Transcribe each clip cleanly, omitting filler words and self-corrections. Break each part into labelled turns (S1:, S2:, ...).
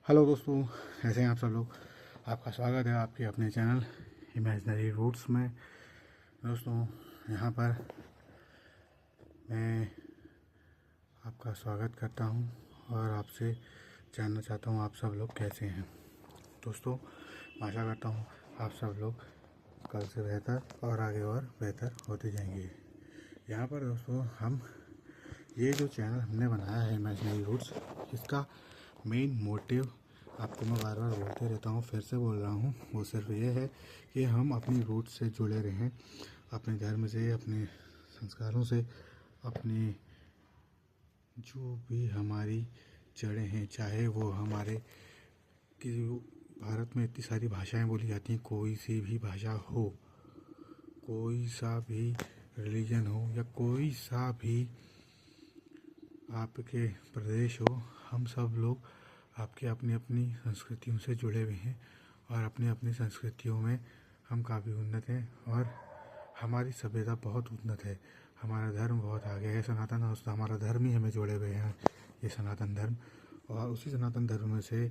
S1: Hello दोस्तों, कैसे हैं आप सब लोग। आपका स्वागत है आपके अपने चैनल इमेजिनरी रूट्स में। दोस्तों, यहाँ पर मैं आपका स्वागत करता हूँ और आपसे जानना चाहता हूँ आप सब लोग कैसे हैं। दोस्तों, आशा करता हूँ आप सब लोग कल से बेहतर और आगे और बेहतर होते जाएंगे। यहाँ पर दोस्तों हम ये जो चैनल हमने बनाया है इमेजिनरी रूट्स, इसका मेन मोटिव आपको मैं बार बार बोलते रहता हूँ, फिर से बोल रहा हूँ, वो सिर्फ ये है कि हम अपनी रूट से जुड़े रहें, अपने धर्म से, अपने संस्कारों से, अपने जो भी हमारी जड़ें हैं, चाहे वो हमारे कि भारत में इतनी सारी भाषाएं बोली जाती हैं, कोई सी भी भाषा हो, कोई सा भी रिलीजन हो या कोई सा भी आपके प्रदेश हो, हम सब लोग आपके अपनी अपनी संस्कृतियों से जुड़े हुए हैं और अपनी अपनी संस्कृतियों में हम काफ़ी उन्नत हैं और हमारी सभ्यता बहुत उन्नत है। हमारा धर्म बहुत आगे है, सनातन, और हमारा धर्म ही हमें जोड़े हुए हैं, ये सनातन धर्म। और उसी सनातन धर्म में से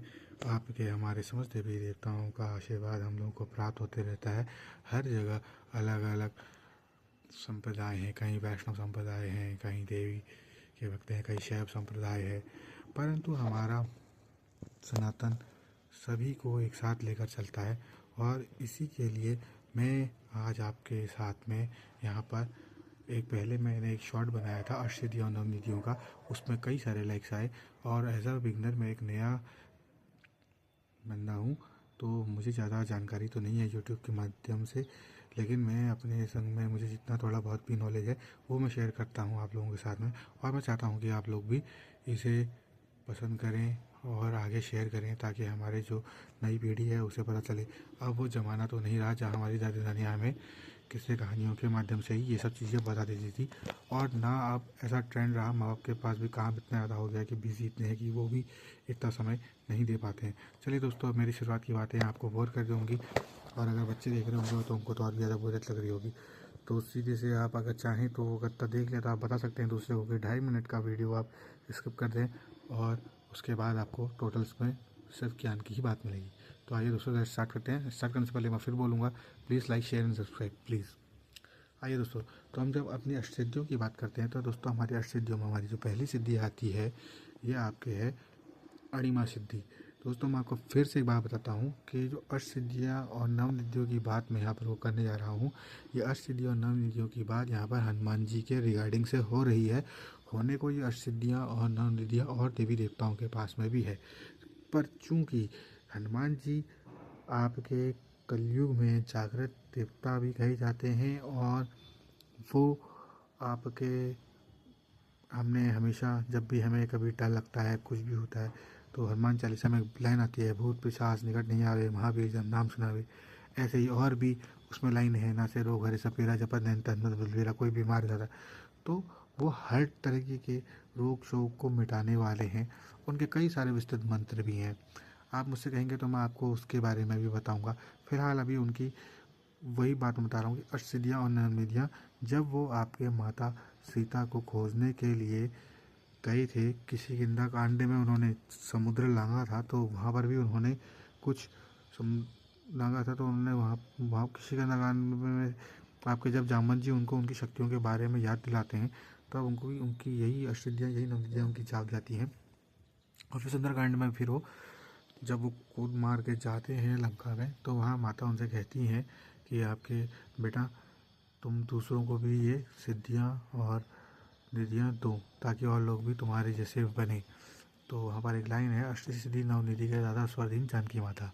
S1: आपके हमारे समस्त देवी देवताओं का आशीर्वाद हम लोगों को प्राप्त होते रहता है। हर जगह अलग अलग संप्रदाय हैं, कहीं वैष्णव संप्रदाय हैं, कहीं देवी के भक्त हैं, कहीं शैव संप्रदाय है, परंतु हमारा सनातन सभी को एक साथ लेकर चलता है। और इसी के लिए मैं आज आपके साथ में यहाँ पर पहले मैंने एक शॉर्ट बनाया था अष्टसिद्धियों और नवनिधियों का, उसमें कई सारे लाइक्स आए। और एज अ बिगनर मैं एक नया बंदा हूँ, तो मुझे ज़्यादा जानकारी तो नहीं है यूट्यूब के माध्यम से, लेकिन मैं अपने संग में मुझे जितना थोड़ा बहुत भी नॉलेज है वो मैं शेयर करता हूँ आप लोगों के साथ में। और मैं चाहता हूँ कि आप लोग भी इसे पसंद करें और आगे शेयर करें, ताकि हमारे जो नई पीढ़ी है उसे पता चले। अब वो ज़माना तो नहीं रहा जहाँ हमारी दादी नानी हमें किस्से कहानियों के माध्यम से ही ये सब चीज़ें बता देती थी, और ना अब ऐसा ट्रेंड रहा। माँ बाप के पास भी काम इतना ज़्यादा हो गया कि बिजी इतने हैं कि वो भी इतना समय नहीं दे पाते हैं। चलिए दोस्तों, अब मेरी शुरुआत की बातें आपको बोर कर दूँगी, और अगर बच्चे देख रहे होंगे तो उनको तो और भी ज़्यादा बोरियत लग रही होगी। तो सीधे से आप अगर चाहें तो अगर देख लें तो आप बता सकते हैं दूसरे को कि 2.5 मिनट का वीडियो आप स्किप कर दें, और उसके बाद आपको टोटल्स में सिर्फ ज्ञान की ही बात मिलेगी। तो आइए दोस्तों, स्टार्ट करते हैं। स्टार्ट करने से पहले मैं फिर बोलूँगा, please like, share and subscribe please. आइए दोस्तों, तो हम जब अपनी अष्टसिद्धियों की बात करते हैं तो दोस्तों हमारी अष्टसिद्धियों में हमारी जो पहली सिद्धि आती है ये आपके है अणिमा सिद्धि। दोस्तों, मैं आपको फिर से एक बात बताता हूँ कि जो अष्टसिद्धियाँ और नवनिधियों की बात मैं यहाँ पर वो करने जा रहा हूँ, ये अष्टसिद्धियों और नवनिधियों की बात यहाँ पर हनुमान जी के रिगार्डिंग से हो रही है। होने को ये अष्टसिद्धियाँ और नवनिधियाँ और देवी देवताओं के पास में भी है, पर चूँकि हनुमान जी आपके कलयुग में जागृत देवता भी कहे जाते हैं, और वो आपके हमने हमेशा जब भी हमें कभी डर लगता है, कुछ भी होता है, तो हनुमान चालीसा में एक लाइन आती है, भूत पिशाच निकट नहीं आवे, महावीर जब नाम सुनावे। ऐसे ही और भी उसमें लाइन है, ना से रोग हरे सपेरा, जपत नैन बलबीरा। कोई बीमार रहता है तो वो हर तरीके के रोग शोक को मिटाने वाले हैं। उनके कई सारे विस्तृत मंत्र भी हैं। आप मुझसे कहेंगे तो मैं आपको उसके बारे में भी बताऊंगा। फिलहाल अभी उनकी वही बात मैं बता रहा हूँ कि अष्टसिद्धियाँ और नवनिधियाँ, जब वो आपके माता सीता को खोजने के लिए गए थे, किसी किंदा कांड में उन्होंने समुद्र लांघा था, तो वहाँ पर भी उन्होंने कुछ लांघा था, तो उन्होंने वहाँ वहाँ किसी किंदा कांड में आपके जब जामवंत जी उनको उनकी शक्तियों के बारे में याद दिलाते हैं, तब उनको उनकी यही अष्टसिद्धियाँ, यही नवनिधियाँ उनकी जाग जाती हैं। और फिर सुंदरकांड में फिर वो जब वो कूद मार के जाते हैं लंका में, तो वहाँ माता उनसे कहती हैं कि आपके बेटा, तुम दूसरों को भी ये सिद्धियाँ और निधियाँ दो, ताकि और लोग भी तुम्हारे जैसे बने। तो वहाँ पर एक लाइन है, अष्टसिद्धि नवनिधि के दादा स्वाधीन जानकी माता।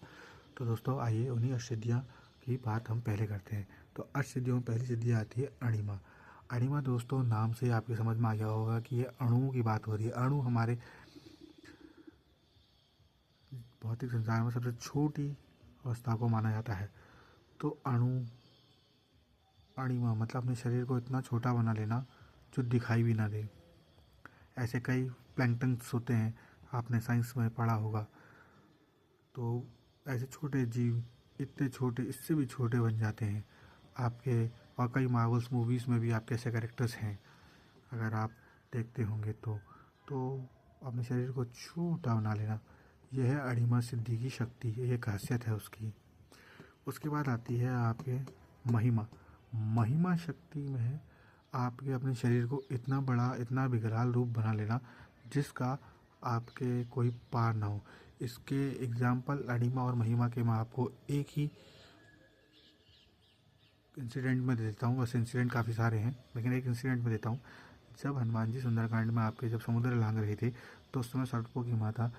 S1: तो दोस्तों आइए उन्हीं अष्टसिद्धियाँ की बात हम पहले करते हैं। तो अष्टसिद्धियों में पहली सिद्धि आती है अणिमा। अणिमा दोस्तों, नाम से आपके समझ में आ गया होगा कि ये अणुओं की बात हो रही है। अणु हमारे भौतिक संसार में सबसे छोटी अवस्था को माना जाता है। तो अणिमा मतलब अपने शरीर को इतना छोटा बना लेना जो दिखाई भी ना दे। ऐसे कई प्लैंक्टन्स होते हैं, आपने साइंस में पढ़ा होगा। तो ऐसे छोटे जीव इतने छोटे, इससे भी छोटे बन जाते हैं आपके। और कई मार्वल्स मूवीज़ में भी आपके ऐसे कैरेक्टर्स हैं, अगर आप देखते होंगे तो अपने शरीर को छोटा बना लेना, यह है अणिमा सिद्धि की शक्ति, ये खासियत है उसकी। उसके बाद आती है आपके महिमा। महिमा शक्ति में है आपके अपने शरीर को इतना बड़ा, इतना विकराल रूप बना लेना जिसका आपके कोई पार ना हो। इसके एग्जाम्पल अणिमा और महिमा के मैं आपको एक ही इंसिडेंट में देता हूँ। वैसे इंसिडेंट काफ़ी सारे हैं, लेकिन एक इंसिडेंट में देता हूँ। जब हनुमान जी सुंदरकांड में आपके जब समुद्र लांग रहे थे, तो उस समय सर्पों की माता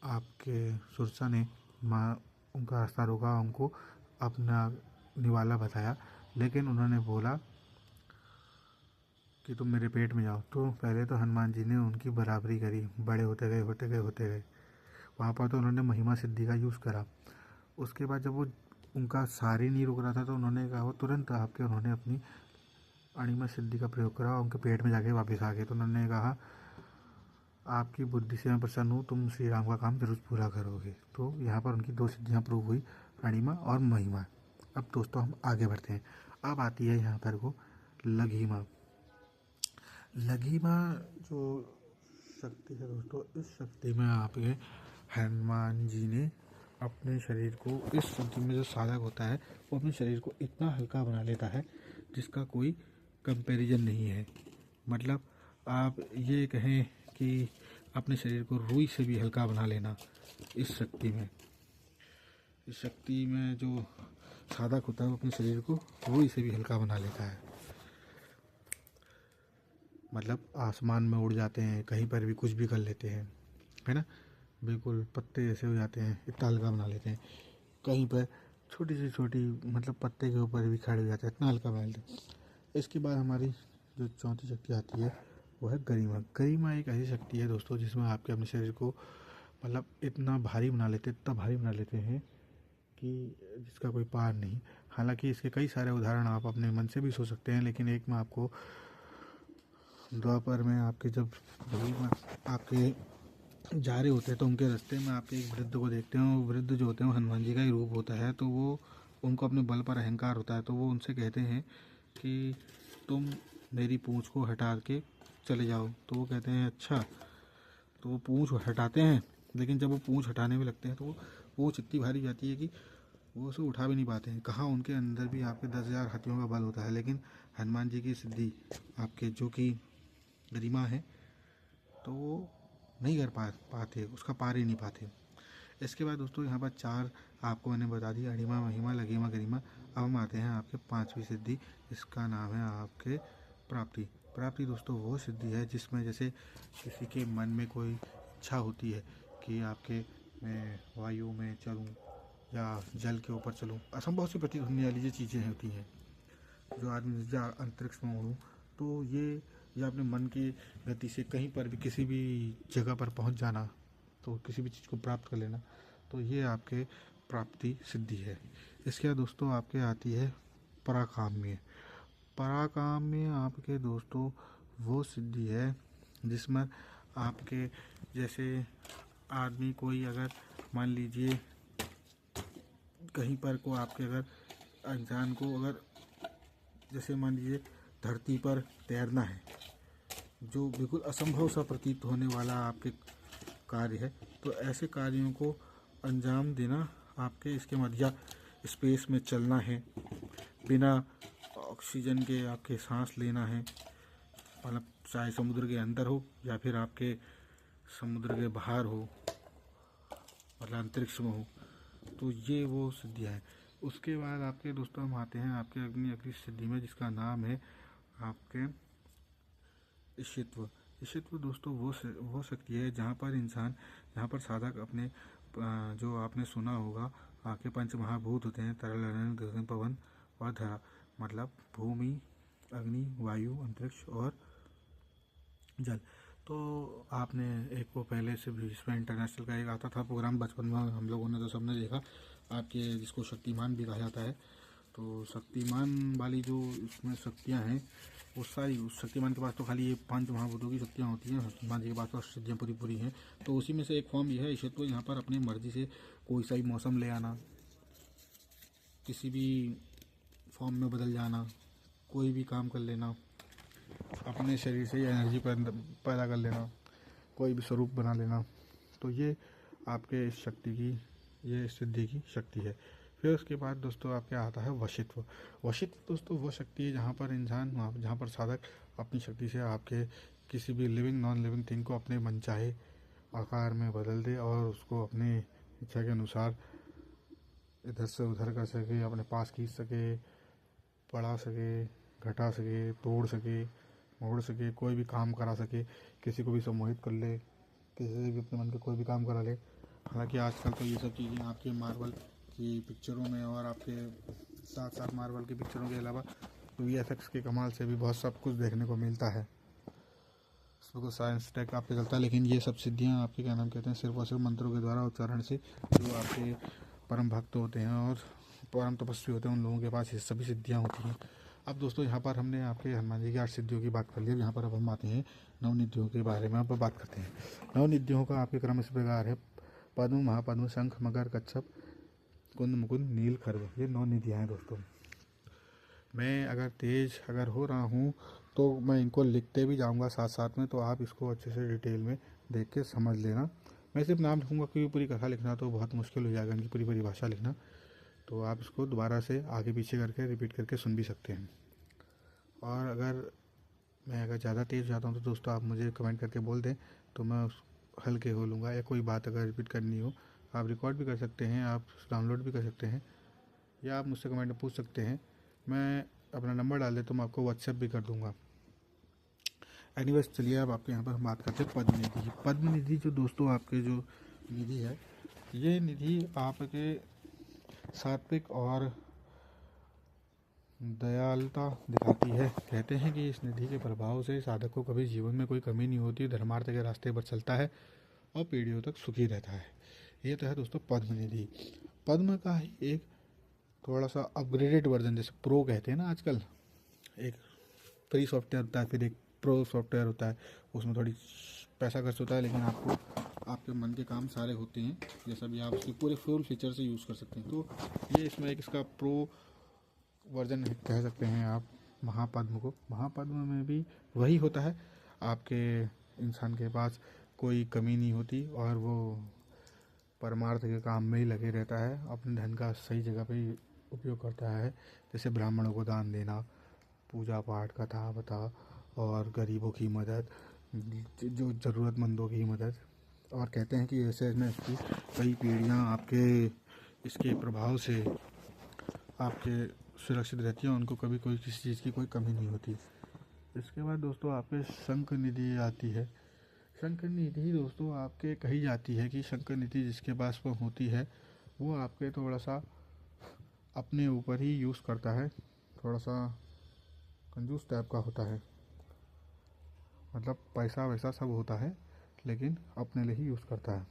S1: आपके सुरसा ने उनका रास्ता रोका, उनको अपना निवाला बताया, लेकिन उन्होंने बोला कि तुम मेरे पेट में जाओ। तो पहले तो हनुमान जी ने उनकी बराबरी करी, बड़े होते गए होते गए होते गए। वहाँ पर तो उन्होंने महिमा सिद्धि का यूज़ करा। उसके बाद जब वो उनका सारी नहीं रुक रहा था, तो उन्होंने कहा, वो तुरंत आपके उन्होंने अपनी अणिमा सिद्धि का प्रयोग करा, उनके पेट में जाके वापस आ गए। तो उन्होंने कहा, आपकी बुद्धि से मैं प्रसन्न हूँ, तुम श्री राम का काम जरूर पूरा करोगे। तो यहाँ पर उनकी 2 सिद्धियाँ प्रूव हुई, अणिमा और महिमा। अब दोस्तों हम आगे बढ़ते हैं। अब आती है यहाँ पर को लघिमा। लघिमा जो शक्ति है दोस्तों, इस शक्ति में आपके हनुमान जी ने अपने शरीर को, इस शक्ति में जो साधक होता है वो अपने शरीर को इतना हल्का बना लेता है जिसका कोई कंपैरिजन नहीं है। मतलब आप ये कहें कि अपने शरीर को रुई से भी हल्का बना लेना इस शक्ति में। इस शक्ति में जो साधक होता है वो अपने शरीर को रुई से भी हल्का बना लेता है। मतलब आसमान में उड़ जाते हैं, कहीं पर भी कुछ भी कर लेते हैं, है ना। बिल्कुल पत्ते जैसे हो जाते हैं, इतना हल्का बना लेते हैं। कहीं पर छोटी से छोटी, मतलब पत्ते के ऊपर भी खड़े हो जाते हैं, इतना हल्का बना लेते हैं। इसके बाद हमारी जो चौथी शक्ति आती है वो है गरिमा। गरिमा एक ऐसी शक्ति है दोस्तों जिसमें आपके अपने शरीर को मतलब इतना भारी बना लेते, इतना भारी बना लेते हैं कि जिसका कोई पार नहीं। हालांकि इसके कई सारे उदाहरण आप अपने मन से भी सोच सकते हैं, लेकिन एक मैं आपको द्वापर में आपके जब आपके जा रहे होते हैं तो उनके रास्ते में आपके एक वृद्ध को देखते हैं। वो वृद्ध जो होते हैं वो हनुमान जी का ही रूप होता है। तो वो उनको अपने बल पर अहंकार होता है, तो वो उनसे कहते हैं कि तुम मेरी पूँछ को हटा के चले जाओ। तो वो कहते हैं अच्छा। तो वो पूँछ हटाते हैं, लेकिन जब वो पूँछ हटाने में लगते हैं तो वो पूँछ इतनी भारी जाती है कि वो उसे उठा भी नहीं पाते हैं। कहाँ उनके अंदर भी आपके 10,000 हाथियों का बल होता है, लेकिन हनुमान जी की सिद्धि आपके जो कि गरिमा है, तो वो नहीं कर पाते, उसका पार ही नहीं पाते। इसके बाद दोस्तों यहाँ पर 4 आपको मैंने बता दी, अणिमा, महिमा, लघिमा, गरिमा। अब हम आते हैं आपके 5वीं सिद्धि, इसका नाम है आपके प्राप्ति। प्राप्ति दोस्तों वो सिद्धि है जिसमें जैसे किसी के मन में कोई इच्छा होती है कि आपके मैं वायु में चलूँ या जल के ऊपर चलूँ, असंभव से प्रतीत होने वाली जो चीज़ें होती हैं, जो आदमी या अंतरिक्ष में उड़ूँ, तो ये या अपने मन की गति से कहीं पर भी किसी भी जगह पर पहुंच जाना, तो किसी भी चीज़ को प्राप्त कर लेना, तो ये आपके प्राप्ति सिद्धि है। इसके बाद दोस्तों आपके आती है पराकाम्य। पराकाम्य आपके दोस्तों वो सिद्धि है जिसमें आपके जैसे आदमी कोई अगर मान लीजिए कहीं पर को आपके अगर इंसान को अगर जैसे मान लीजिए धरती पर तैरना है, जो बिल्कुल असंभव सा प्रतीत होने वाला आपके कार्य है, तो ऐसे कार्यों को अंजाम देना आपके इसके मध्य स्पेस में चलना है, बिना ऑक्सीजन के आपके सांस लेना है, मतलब चाहे समुद्र के अंदर हो या फिर आपके समुद्र के बाहर हो, मतलब अंतरिक्ष में हो, तो ये वो सिद्धियाँ हैं। उसके बाद आपके दोस्तों हम आते हैं आपके अग्नि सिद्धि में, जिसका नाम है आपके ईशित्व। ईशित्व दोस्तों वो शक्ति है जहाँ पर इंसान, जहाँ पर साधक अपने जो आपने सुना होगा आपके 5 महाभूत होते हैं, तरल, अनल, गगन, पवन और धरा, मतलब भूमि, अग्नि, वायु, अंतरिक्ष और जल। तो आपने एक वो पहले से भी इसमें इंटरनेशनल का एक आता था प्रोग्राम बचपन में, हम लोगों ने तो सबने देखा आपके, जिसको शक्तिमान भी कहा जाता है। तो शक्तिमान वाली जो इसमें शक्तियाँ हैं वो सारी, उस शक्तिमान के पास तो खाली ये 5 महाभूतों की शक्तियाँ होती हैं, हनुमान जी के पास तो सिद्धियाँ पूरी पूरी हैं। तो उसी में से एक फॉर्म यह है ईशत्व, यहाँ पर अपनी मर्जी से कोई सा भी मौसम ले आना, किसी भी फॉर्म में बदल जाना, कोई भी काम कर लेना, अपने शरीर से एनर्जी पैदा कर लेना, कोई भी स्वरूप बना लेना। तो ये आपके इस शक्ति की, ये सिद्धि की शक्ति है। फिर उसके बाद दोस्तों आपके आता है वशित्व। वशित्व दोस्तों वो शक्ति है जहाँ पर इंसान, जहाँ पर साधक अपनी शक्ति से आपके किसी भी लिविंग नॉन लिविंग थिंग को अपने मनचाहे आकार में बदल दे और उसको अपनी इच्छा के अनुसार इधर से उधर कर सके, अपने पास खींच सके, बढ़ा सके, घटा सके, तोड़ सके, मोड़ सके, कोई भी काम करा सके, किसी को भी सम्मोहित कर ले, किसी से भी अपने मन के कोई भी काम करा ले। हालांकि आजकल तो ये सब चीज़ें आपके मार्वल की पिक्चरों में और आपके साथ साथ मार्वल की पिक्चरों के अलावा VFX के कमाल से भी बहुत सब कुछ देखने को मिलता है, उसमें कुछ साइंस टेक आपके चलता है। लेकिन ये सब सिद्धियाँ आपके क्या नाम कहते हैं, सिर्फ और सिर्फ मंत्रों के द्वारा उच्चारण से जो आपके परम भक्त होते हैं और परम तपस्वी होते हैं उन लोगों के पास ये सभी सिद्धियाँ होती हैं। अब दोस्तों यहाँ पर हमने आपके हनुमान जी की 8 सिद्धियों की बात कर ली। यहाँ पर अब हम आते हैं नवनिधियों के बारे में, अब बात करते हैं। नवनिधियों का आपके क्रम इस प्रकार है: पद्म, महापद्म, शंख, मकर, कच्छप, कुंद, मुकुंद, नील, खर्व। ये 9 निधियाँ हैं दोस्तों। मैं अगर हो रहा हूँ तो मैं इनको लिखते भी जाऊँगा साथ साथ में, तो आप इसको अच्छे से डिटेल में देख के समझ लेना। मैं सिर्फ नाम लिखूँगा क्योंकि पूरी कथा लिखना तो बहुत मुश्किल हो जाएगा, इनकी पूरी परिभाषा लिखना। तो आप इसको दोबारा से आगे पीछे करके रिपीट करके सुन भी सकते हैं। और अगर ज़्यादा तेज़ जाता हूँ तो दोस्तों आप मुझे कमेंट करके बोल दें, तो मैं उस हल्के हो लूँगा। या कोई बात अगर रिपीट करनी हो आप रिकॉर्ड भी कर सकते हैं, आप डाउनलोड भी कर सकते हैं, या आप मुझसे कमेंट में पूछ सकते हैं। मैं अपना नंबर डाल दे तो मैं आपको व्हाट्सएप भी कर दूँगा। एनीवेज चलिए अब आपके यहाँ पर हम बात करते हैं पद्म निधि। पद्म निधि जो दोस्तों आपके जो निधि है, ये निधि आपके सात्विक और दयालुता दिखाती है। कहते हैं कि इस निधि के प्रभाव से साधक को कभी जीवन में कोई कमी नहीं होती, धर्मार्थ के रास्ते पर चलता है और पीढ़ियों तक सुखी रहता है। ये तो है दोस्तों पद्म निधि। पद्म का ही एक थोड़ा सा अपग्रेडेड वर्जन, जैसे प्रो कहते हैं ना आजकल, एक फ्री सॉफ्टवेयर होता है, फिर एक प्रो सॉफ्टवेयर होता है, उसमें थोड़ी पैसा खर्च होता है, लेकिन आपको आपके मन के काम सारे होते हैं, जैसा भी आप उसके पूरे फुल फीचर से यूज़ कर सकते हैं। तो ये इसमें एक इसका प्रो वर्जन कह सकते हैं आप महापद्म को। महापद्म में भी वही होता है, आपके इंसान के पास कोई कमी नहीं होती और वो परमार्थ के काम में ही लगे रहता है, अपने धन का सही जगह पे उपयोग करता है। जैसे ब्राह्मणों को दान देना, पूजा पाठ, कथा बता और गरीबों की मदद, जो ज़रूरतमंदों की मदद। और कहते हैं कि ऐसे में इसकी कई पीढ़ियाँ आपके इसके प्रभाव से आपके सुरक्षित रहती हैं, उनको कभी कोई किसी चीज़ की कोई कमी नहीं होती। इसके बाद दोस्तों आपके शंख निधि आती है। शंख निधि दोस्तों आपके कही जाती है कि शंख निधि जिसके पास वो होती है वो आपके थोड़ा सा अपने ऊपर ही यूज़ करता है, थोड़ा सा कंजूस टाइप का होता है, मतलब पैसा वैसा सब होता है लेकिन अपने लिए ही यूज़ करता है।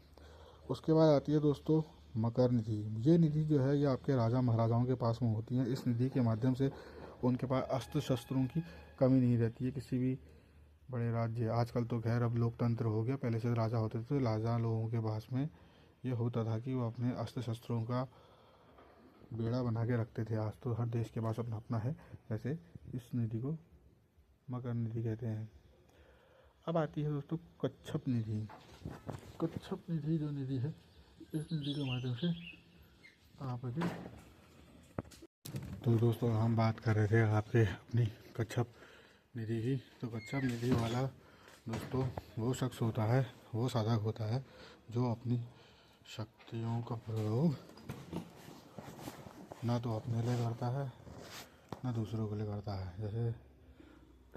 S1: उसके बाद आती है दोस्तों मकर निधि। ये निधि जो है ये आपके राजा महाराजाओं के पास में होती है। इस निधि के माध्यम से उनके पास अस्त्र शस्त्रों की कमी नहीं रहती है। किसी भी बड़े राज्य, आजकल तो खैर अब लोकतंत्र हो गया, पहले से राजा होते थे तो राजा लोगों के पास में ये होता था कि वो अपने अस्त्र शस्त्रों का बेड़ा बना के रखते थे। आज तो हर देश के पास अपना अपना है, जैसे इस निधि को मकर निधि कहते हैं। अब आती है दोस्तों कच्छप निधि। कच्छप निधि जो निधि है, इस निधि के माध्यम से आपके, तो दोस्तों हम बात कर रहे थे आपके अपनी कच्छप निधि की। तो कच्छप निधि वाला दोस्तों वो शख्स होता है, वो साधक होता है जो अपनी शक्तियों का प्रयोग ना तो अपने लिए करता है ना दूसरों के लिए करता है। जैसे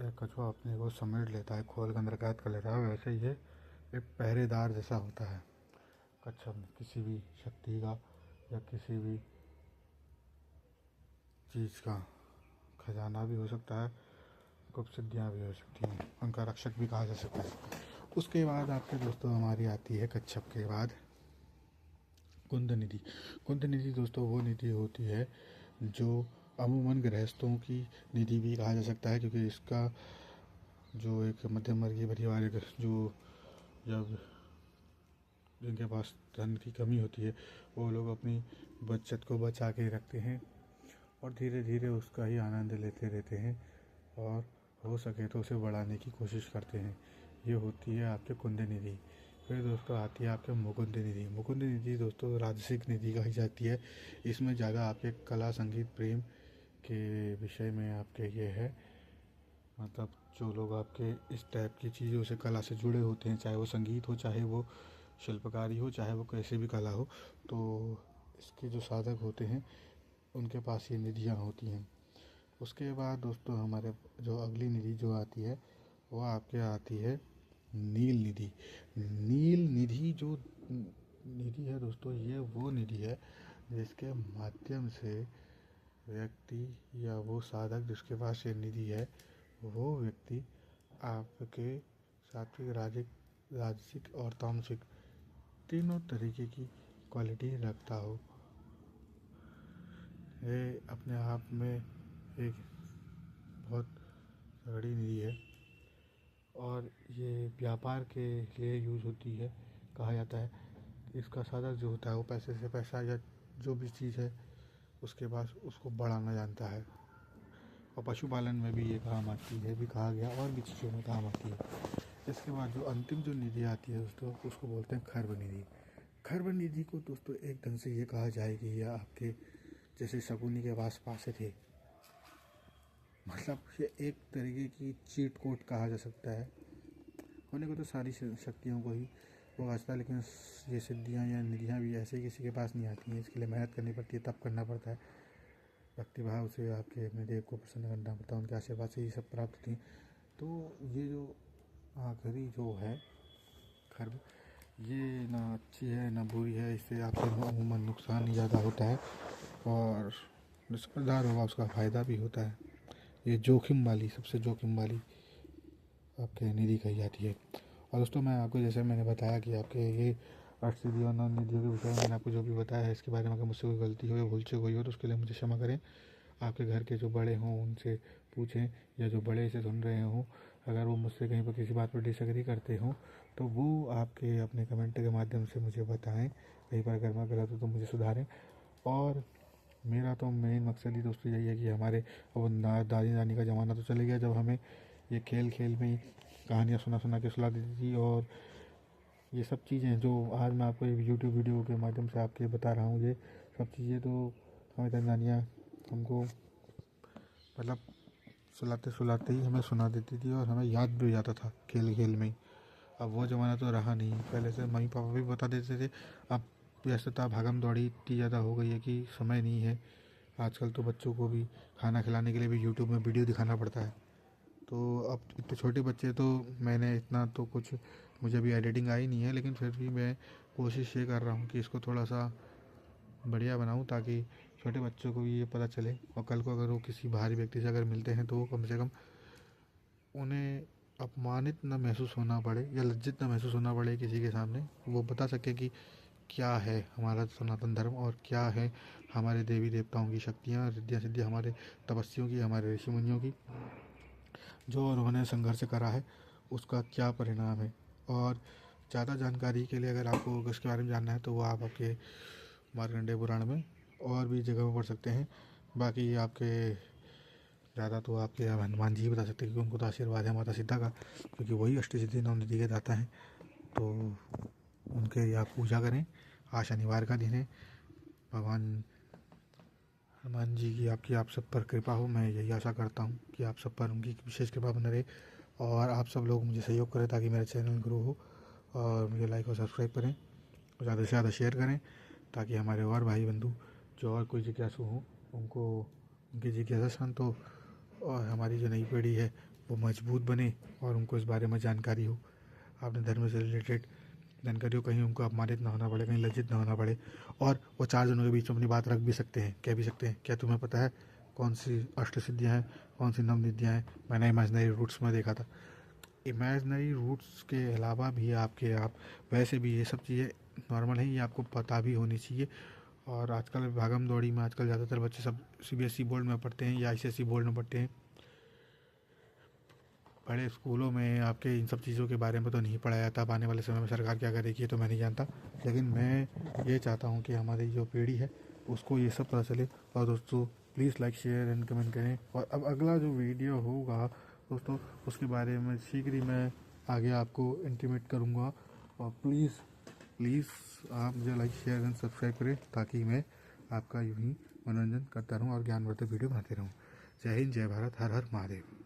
S1: एक कछुआ अपने को समेट लेता है, खोल के अंदर कैद कर लेता है, वैसे ये एक पहरेदार जैसा होता है कच्छप, किसी भी शक्ति का या किसी भी चीज़ का खजाना भी हो सकता है, गुप्त सिद्धियाँ भी हो सकती हैं, उनका रक्षक भी कहा जा सकता है। उसके बाद आपके दोस्तों हमारी आती है कच्छप के बाद कुंद निधि। कुंद निधि दोस्तों वो निधि होती है जो अमूमन गृहस्थों की निधि भी कहा जा सकता है, क्योंकि इसका जो एक मध्यम वर्गीय परिवार जो जब जिनके पास धन की कमी होती है वो लोग अपनी बचत को बचा के रखते हैं और धीरे धीरे उसका ही आनंद लेते रहते हैं और हो सके तो उसे बढ़ाने की कोशिश करते हैं। ये होती है आपके कुंद निधि। फिर दोस्तों आती है आपके मुकुंद निधि। मुकुंद निधि दोस्तों राजसिक निधि कही जाती है। इसमें ज़्यादा आपके कला संगीत प्रेम के विषय में आपके ये है, मतलब जो लोग आपके इस टाइप की चीज़ों से कला से जुड़े होते हैं, चाहे वो संगीत हो, चाहे वो शिल्पकारी हो, चाहे वो कैसी भी कला हो, तो इसके जो साधक होते हैं उनके पास ये निधियाँ होती हैं। उसके बाद दोस्तों हमारे जो अगली निधि जो आती है वो आपके आती है नील निधि। नील निधि जो निधि है दोस्तों, ये वो निधि है जिसके माध्यम से व्यक्ति या वो साधक जिसके पास ये निधि है, वो व्यक्ति आपके सात्विक, राजसिक और तामसिक तीनों तरीके की क्वालिटी रखता हो। ये अपने आप में एक बहुत बड़ी निधि है और ये व्यापार के लिए यूज़ होती है। कहा जाता है इसका साधक जो होता है वो पैसे से पैसा या जो भी चीज़ है उसके पास उसको बढ़ाना जानता है। और पशुपालन में भी ये काम आती है, भी कहा गया, और भी चीज़ों में काम आती है। इसके बाद जो अंतिम जो निधि आती है दोस्तों, उसको बोलते हैं खर्व निधि। खर्व निधि को दोस्तों एक ढंग से ये कहा जाए कि यह आपके जैसे शकुनी के पास पासे थे, मतलब ये एक तरीके की चीट कोड कहा जा सकता है। होने को तो सारी शक्तियों को ही वो आता है, लेकिन ये सिद्धियाँ या निधियाँ भी ऐसे किसी के पास नहीं आती हैं। इसके लिए मेहनत करनी पड़ती है, तप करना पड़ता है, भक्तिभाव से आपके अपने देव को प्रसन्न करना पड़ता है, उनके आशीर्वाद से ये सब प्राप्त होती हैं। तो ये जो आखिरी जो है खर्व, ये ना अच्छी है ना बुरी है। इससे आपके अमूमन नुकसान ही ज़्यादा होता है और जो समझदार होगा उसका फ़ायदा भी होता है। ये जोखिम वाली, सबसे जोखिम वाली आपके निधि कही जाती है। और दोस्तों मैं आपको, जैसे मैंने बताया कि आपके ये अष्टसिद्धि और नौ निधियों के विषय में मैंने आपको जो भी बताया है, इसके बारे में अगर मुझसे कोई गलती हो या भूल चूक हुई हो तो उसके लिए मुझे क्षमा करें। आपके घर के जो बड़े हों उनसे पूछें, या जो बड़े इसे सुन रहे हों अगर वो मुझसे कहीं पर किसी बात पर डिसएग्री करते हों तो वो आपके अपने कमेंट के माध्यम से मुझे बताएं। कहीं पर अगर मैं गलत हो तो मुझे सुधारें। और मेरा तो मेन मकसद ही दोस्तों यही है कि हमारे अब दादी नानी का ज़माना तो चले गया जब हमें ये खेल खेल में ही कहानियाँ सुना के सुला देती थी, और ये सब चीज़ें जो आज मैं आपको यूट्यूब वीडियो के माध्यम से आपके बता रहा हूँ, ये सब चीज़ें तो हमारी दादी नानियाँ हमको मतलब सुलाते सुलाते ही हमें सुना देती थी और हमें याद भी हो जाता था खेल खेल में ही। अब वो ज़माना तो रहा नहीं। पहले से मम्मी पापा भी बता देते थे, अब व्यस्तता भागम दौड़ी इतनी ज़्यादा हो गई है कि समय नहीं है। आजकल तो बच्चों को भी खाना खिलाने के लिए भी यूट्यूब में वीडियो दिखाना पड़ता है। तो अब इतने छोटे बच्चे, तो मैंने इतना तो कुछ, मुझे भी एडिटिंग आई नहीं है, लेकिन फिर भी मैं कोशिश ये कर रहा हूँ कि इसको थोड़ा सा बढ़िया बनाऊँ ताकि छोटे बच्चों को भी ये पता चले, और कल को अगर वो किसी बाहरी व्यक्ति से अगर मिलते हैं तो वो कम से कम उन्हें अपमानित न महसूस होना पड़े या लज्जित न महसूस होना पड़े किसी के सामने। वो बता सके कि क्या है हमारा सनातन धर्म और क्या है हमारे देवी देवताओं की शक्तियाँ, रिद्धियाँ सिद्धियाँ, हमारे तपस्वियों की, हमारे ऋषि मुनियों की, जो उन्होंने संघर्ष करा है उसका क्या परिणाम है। और ज़्यादा जानकारी के लिए अगर आपको इसके बारे में जानना है तो वो आप आपके मार्कंडेय पुराण में और भी जगह में पढ़ सकते हैं। बाकी आपके ज़्यादा तो आपके हनुमान जी ही बता सकते हैं, क्योंकि उनको तो आशीर्वाद है माता सीता का, क्योंकि वही अष्टसिद्धि नौ निधि के दाता हैं। तो उनके आप पूजा करें। आज शनिवार का दिन है। भगवान हनुमान जी की आपकी आप सब पर कृपा हो। मैं यही आशा करता हूँ कि आप सब पर उनकी विशेष कृपा बने रहे और आप सब लोग मुझे सहयोग करें ताकि मेरा चैनल ग्रो हो, और मुझे लाइक और सब्सक्राइब करें और ज़्यादा से ज़्यादा शेयर करें ताकि हमारे और भाई बंधु जो और कोई जिज्ञासु हों उनको उनकी जिज्ञासा शांत हो और हमारी जो नई पीढ़ी है वो मजबूत बने और उनको इस बारे में जानकारी हो, अपने धर्म से रिलेटेड जानकारी हो, कहीं उनको अपमानित ना होना पड़े, कहीं लज्जित ना होना पड़े। और वो चार जनों के बीच में अपनी बात रख भी सकते हैं, कह भी सकते हैं, क्या तुम्हें पता है कौन सी अष्ट सिद्धियाँ हैं, कौन सी नव निधियाँ हैं। मैंने इमेजनरी रूट्स में देखा था। इमेजनरी रूट्स के अलावा भी आपके आप वैसे भी ये सब चीज़ें नॉर्मल हैं, ये आपको पता भी होनी चाहिए। और आजकल भागम दौड़ी में आजकल ज़्यादातर बच्चे सब सीबीएसई बोर्ड में पढ़ते हैं या आईसीएसई बोर्ड में पढ़ते हैं। बड़े स्कूलों में आपके इन सब चीज़ों के बारे में तो नहीं पढ़ाया जाता। अब आने वाले समय में सरकार क्या करेगी ये तो मैं नहीं जानता, लेकिन मैं ये चाहता हूँ कि हमारी जो पीढ़ी है उसको ये सब पता चले। और दोस्तों please like share and comment करें। और अब अगला जो वीडियो होगा दोस्तों उसके बारे में शीघ्र ही मैं आगे आपको इंटीमेट करूँगा। और प्लीज़ आप मुझे लाइक शेयर एंड सब्सक्राइब करें ताकि मैं आपका यूँ ही मनोरंजन करता रहूँ और ज्ञानवर्धक वीडियो बनाते रहूँ। जय हिंद, जय भारत, हर हर महादेव।